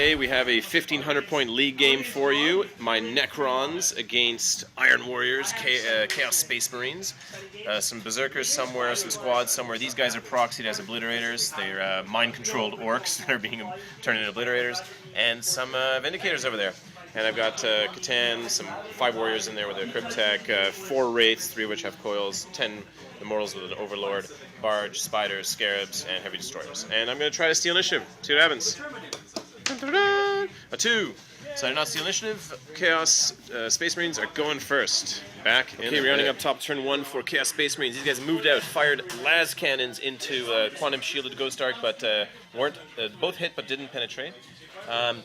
Okay, we have a 1,500 point league game for you. My Necrons against Iron Warriors, Chaos Space Marines. Some Berserkers somewhere, some squads somewhere. These guys are proxied as Obliterators. They're mind-controlled orcs that are being turned into Obliterators. And some Vindicators over there. And I've got Catan, some 5 Warriors in there with a Cryptek, 4 Wraiths, 3 of which have Coils, 10 Immortals with an Overlord, Barge, Spyders, Scarabs, and Heavy Destroyers. And I'm going to try to steal initiative. See what happens. A 2. So I did not steal initiative. Chaos Space Marines are going first. Back in. Okay, rounding up top turn 1 for Chaos Space Marines. These guys moved out, fired las cannons into Quantum Shielded Ghost Arc, but both hit but didn't penetrate.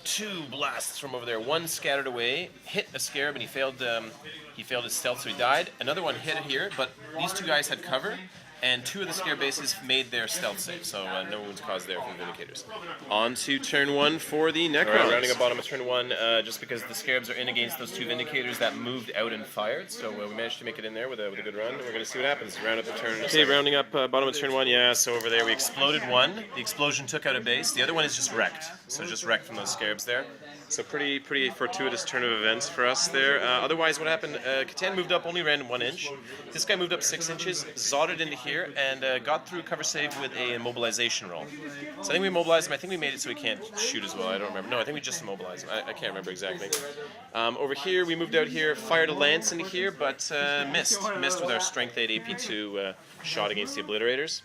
2 blasts from over there. 1 scattered away, hit a Scarab, and he failed his stealth, so he died. Another one hit it here, but these 2 guys had cover. And 2 of the Scarab bases made their stealth save, so no wounds caused there from the Vindicators. On to turn 1 for the Necrons. Right, rounding up bottom of turn 1, just because the Scarabs are in against those 2 Vindicators that moved out and fired, so we managed to make it in there with a good run. We're going to see what happens. Round up the turn. Okay, rounding up bottom of turn 1, yeah, so over there we exploded 1. The explosion took out a base. The other one is just wrecked, so just wrecked from those Scarabs there. So pretty fortuitous turn of events for us there. Otherwise, what happened, Catan moved up, only ran 1 inch. This guy moved up 6 inches, zodded into here, and got through cover save with a immobilization roll. So I think we immobilized him. I think we made it so he can't shoot as well. I don't remember. No, I think we just immobilized him. I can't remember exactly. Over here, we moved out here, fired a lance into here, but missed. Missed with our Strength 8 AP2 shot against the Obliterators.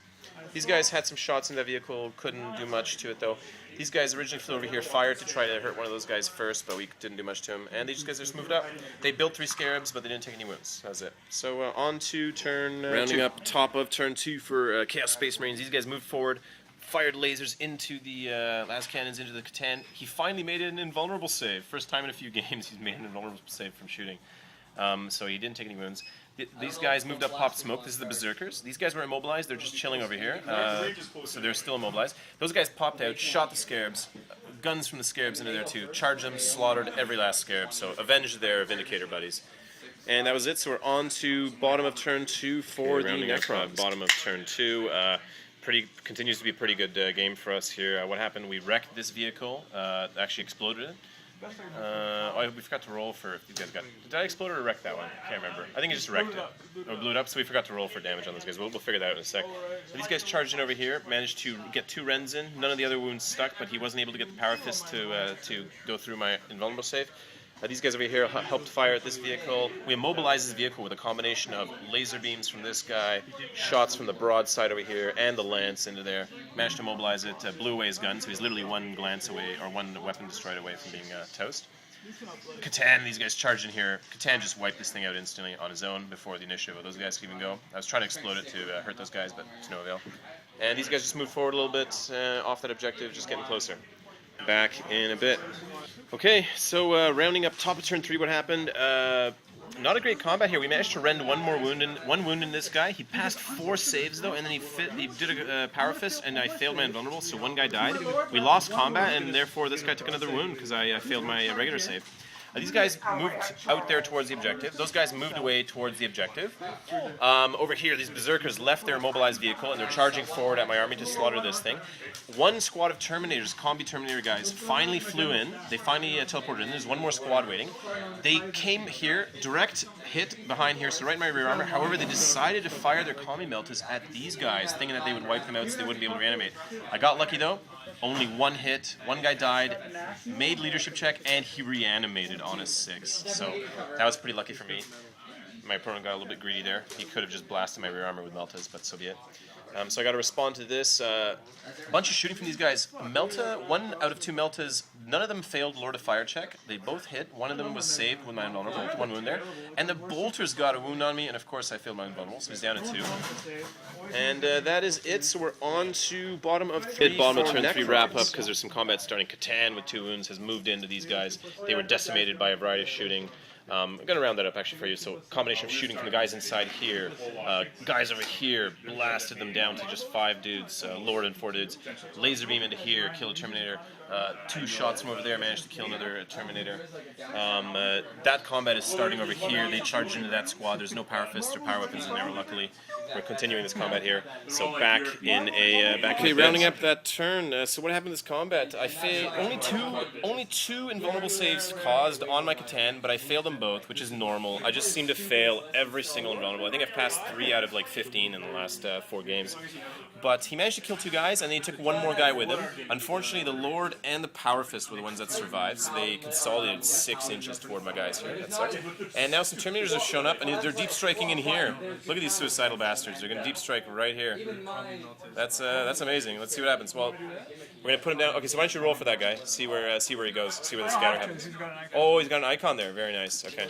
These guys had some shots in that vehicle, couldn't do much to it though. These guys originally flew over here, fired to try to hurt one of those guys first, but we didn't do much to him. And these guys just moved up. They built 3 Scarabs, but they didn't take any wounds. That was it. So on to turn rounding 2. Up top of turn 2 for Chaos Space Marines. These guys moved forward, fired lasers into the las cannons into the Catan. He finally made an invulnerable save. First time in a few games he's made an invulnerable save from shooting. So he didn't take any wounds. These guys moved up, popped smoke. This is the Berserkers. These guys were immobilized. They're just chilling over here. So they're still immobilized. Those guys popped out, shot the Scarabs. Guns from the Scarabs into there too. Charged them, slaughtered every last Scarab. So avenged their Vindicator buddies. And that was it. So we're on to bottom of turn 2 for the Necrons. Bottom of turn 2. Continues to be a pretty good game for us here. What happened? We wrecked this vehicle. Actually exploded it. We forgot to roll for if you guys got. Did I explode or wreck that one? I can't remember. I think I just wrecked it. Or blew it up, so we forgot to roll for damage on those guys. We'll figure that out in a sec. So these guys charged in over here, managed to get 2 Rens in. None of the other wounds stuck, but he wasn't able to get the Power Fist to go through my invulnerable save. These guys over here helped fire at this vehicle. We immobilized this vehicle with a combination of laser beams from this guy, shots from the broadside over here, and the lance into there. Managed to immobilize it, blew away his gun, so he's literally 1 glance away, or 1 weapon destroyed away from being toast. Catan, these guys charged in here. Catan just wiped this thing out instantly on his own before the initiative of those guys could even go. I was trying to explode it to hurt those guys, but to no avail. And these guys just moved forward a little bit off that objective, just getting closer. Back in a bit. Okay, so rounding up top of turn 3, what happened? Not a great combat here. We managed to rend 1 wound in this guy. He passed 4 saves though, and then he did a Power Fist, and I failed my invulnerable, so 1 guy died. We lost combat, and therefore this guy took another wound because I failed my regular save. These guys moved out there towards the objective. Those guys moved away towards the objective. Over here, these Berserkers left their immobilized vehicle, and they're charging forward at my army to slaughter this thing. 1 squad of Terminators, Combi Terminator guys, finally flew in. They finally teleported in. There's 1 more squad waiting. They came here, direct hit behind here, so right in my rear armor. However, they decided to fire their Combi Meltas at these guys, thinking that they would wipe them out so they wouldn't be able to reanimate. I got lucky though. Only 1 hit, 1 guy died, made leadership check, and he reanimated on a 6. So that was pretty lucky for me. My opponent got a little bit greedy there. He could have just blasted my rear armor with Meltas, but so be it. So I got to respond to this. A bunch of shooting from these guys. Melta, 1 out of 2 Meltas, none of them failed Lord of Fire check. They both hit. 1 of them was saved with my invulnerable, 1 wound there. And the Bolters got a wound on me, and of course I failed my invulnerable, so he's down to 2. And that is it, so we're on to bottom of 3. Bottom of turn 3 wrap up, because there's some combat starting. Catan with 2 wounds has moved into these guys. They were decimated by a variety of shooting. I'm going to round that up actually for you. So combination of shooting from the guys inside here, guys over here, blasted them down to just 5 dudes, lower than 4 dudes. Laser beam into here, kill a Terminator. 2 shots from over there, managed to kill another Terminator. That combat is starting over here. They charged into that squad. There's no power fists or power weapons in there, luckily. We're continuing this combat here. So back in a rounding up that turn. So what happened in this combat? I failed only two invulnerable saves caused on my Catan, but I failed them both, which is normal. I just seem to fail every single invulnerable. I think I've passed 3 out of like 15 in the last 4 games. But he managed to kill 2 guys, and then he took 1 more guy with him. Unfortunately, the Lord and the Power Fist were the ones that survived, so they consolidated 6 inches toward my guys here. That sucks. And now some Terminators have shown up, and they're deep striking in here. Look at these suicidal bastards. They're going to deep strike right here. That's amazing. Let's see what happens. Well, we're going to put him down. Okay, so why don't you roll for that guy? See where he goes. See where the scatter happens. Oh, he's got an icon there. Very nice. Okay.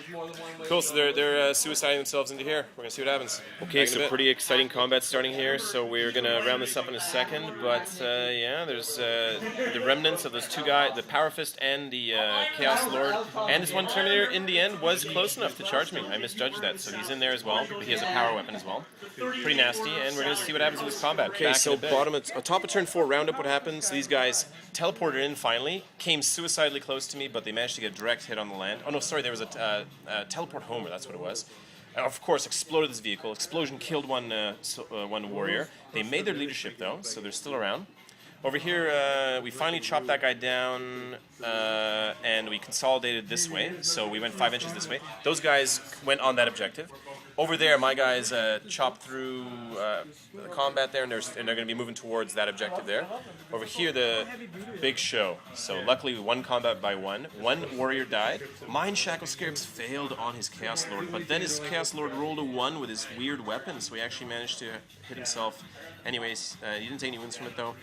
Cool. So they're suiciding themselves into here. We're going to see what happens. Okay, so pretty exciting combat starting here. So we're going to round this up in a second, but yeah, there's the remnants of those 2 guys, the Power Fist and the Chaos Lord, and this one Terminator in the end was close enough to charge me. I misjudged that, so he's in there as well, but he has a power weapon as well. Pretty nasty, and we're going to see what happens in this combat. Okay, so top of turn 4, round up what happens. These guys teleported in finally, came suicidally close to me, but they managed to get a direct hit on the land. Oh no, sorry, there was a teleport homer, that's what it was. Of course, exploded this vehicle. Explosion killed one warrior. They made their leadership, though, so they're still around. Over here, we finally chopped that guy down, and we consolidated this way. So we went 5 inches this way. Those guys went on that objective. Over there, my guys chopped through the combat there, and they're going to be moving towards that objective there. Over here, the big show. So luckily, we won combat by 1. 1 warrior died. Mindshackle Scarabs failed on his Chaos Lord, but then his Chaos Lord rolled a 1 with his weird weapon, so he actually managed to hit himself. Anyways, he didn't take any wounds from it, though.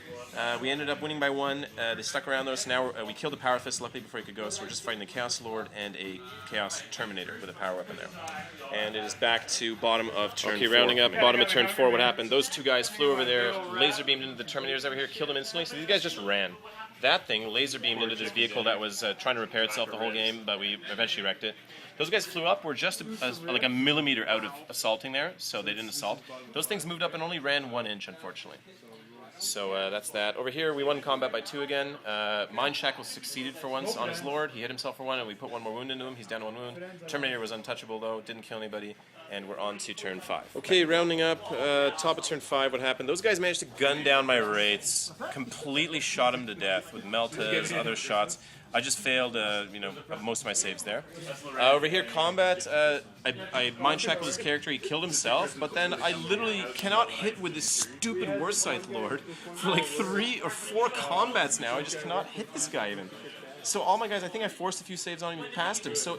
We ended up winning by 1. They stuck around, though, so now we killed the Power Fist, luckily, before he could go, so we're just fighting the Chaos Lord and a Chaos Terminator with a power weapon there. And it is back to bottom of turn 4. Rounding up, bottom of turn 4, what happened? Those 2 guys flew over there, laser beamed into the Terminators over here, killed them instantly, so these guys just ran. That thing laser beamed into this vehicle that was trying to repair itself the whole game, but we eventually wrecked it. Those guys flew up, were just like a millimeter out of assaulting there, so they didn't assault. Those things moved up and only ran 1 inch, unfortunately. So that's that. Over here, we won combat by 2 again. Mindshackle succeeded for once on his Lord. He hit himself for 1, and we put 1 more wound into him. He's down to 1 wound. Terminator was untouchable, though. Didn't kill anybody. And we're on to turn 5. Okay, rounding up, top of turn 5, what happened? Those guys managed to gun down my Wraiths. Completely shot him to death with Meltas, other shots. I just failed, most of my saves there. Over here, combat, I Mindshackled his character, he killed himself, but then I literally cannot hit with this stupid Warscythe Lord for like 3 or 4 combats now. I just cannot hit this guy even. So all my guys, I think I forced a few saves on him past him. So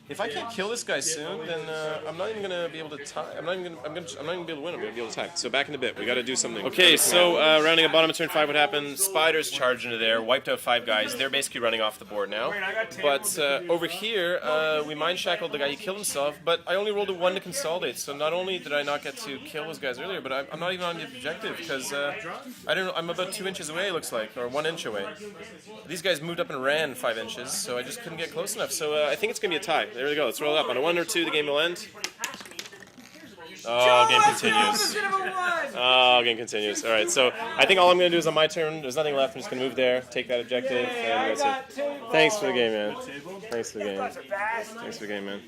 if I can't kill this guy soon, then I'm not even gonna be able to tie. I'm not even gonna be able to win. I'm gonna be able to tie. So back in a bit, we got to do something. Okay, so rounding up bottom of turn 5, what happened? Spyders charged into there, wiped out 5 guys. They're basically running off the board now. But over here, we mind shackled the guy. He killed himself, but I only rolled a 1 to consolidate. So not only did I not get to kill those guys earlier, but I'm not even on the objective because I don't know. I'm about 2 inches away, it looks like, or 1 inch away. These guys moved up and ran 5 inches, so I just couldn't get close enough. So I think it's gonna be a tie. There we go. Let's roll it up. On a 1 or 2, the game will end. Oh, game continues. Oh, game continues. All right, so I think all I'm going to do is on my turn. There's nothing left. I'm just going to move there, take that objective, and that's it. Thanks for the game, man. Thanks for the game. Thanks for the game, man.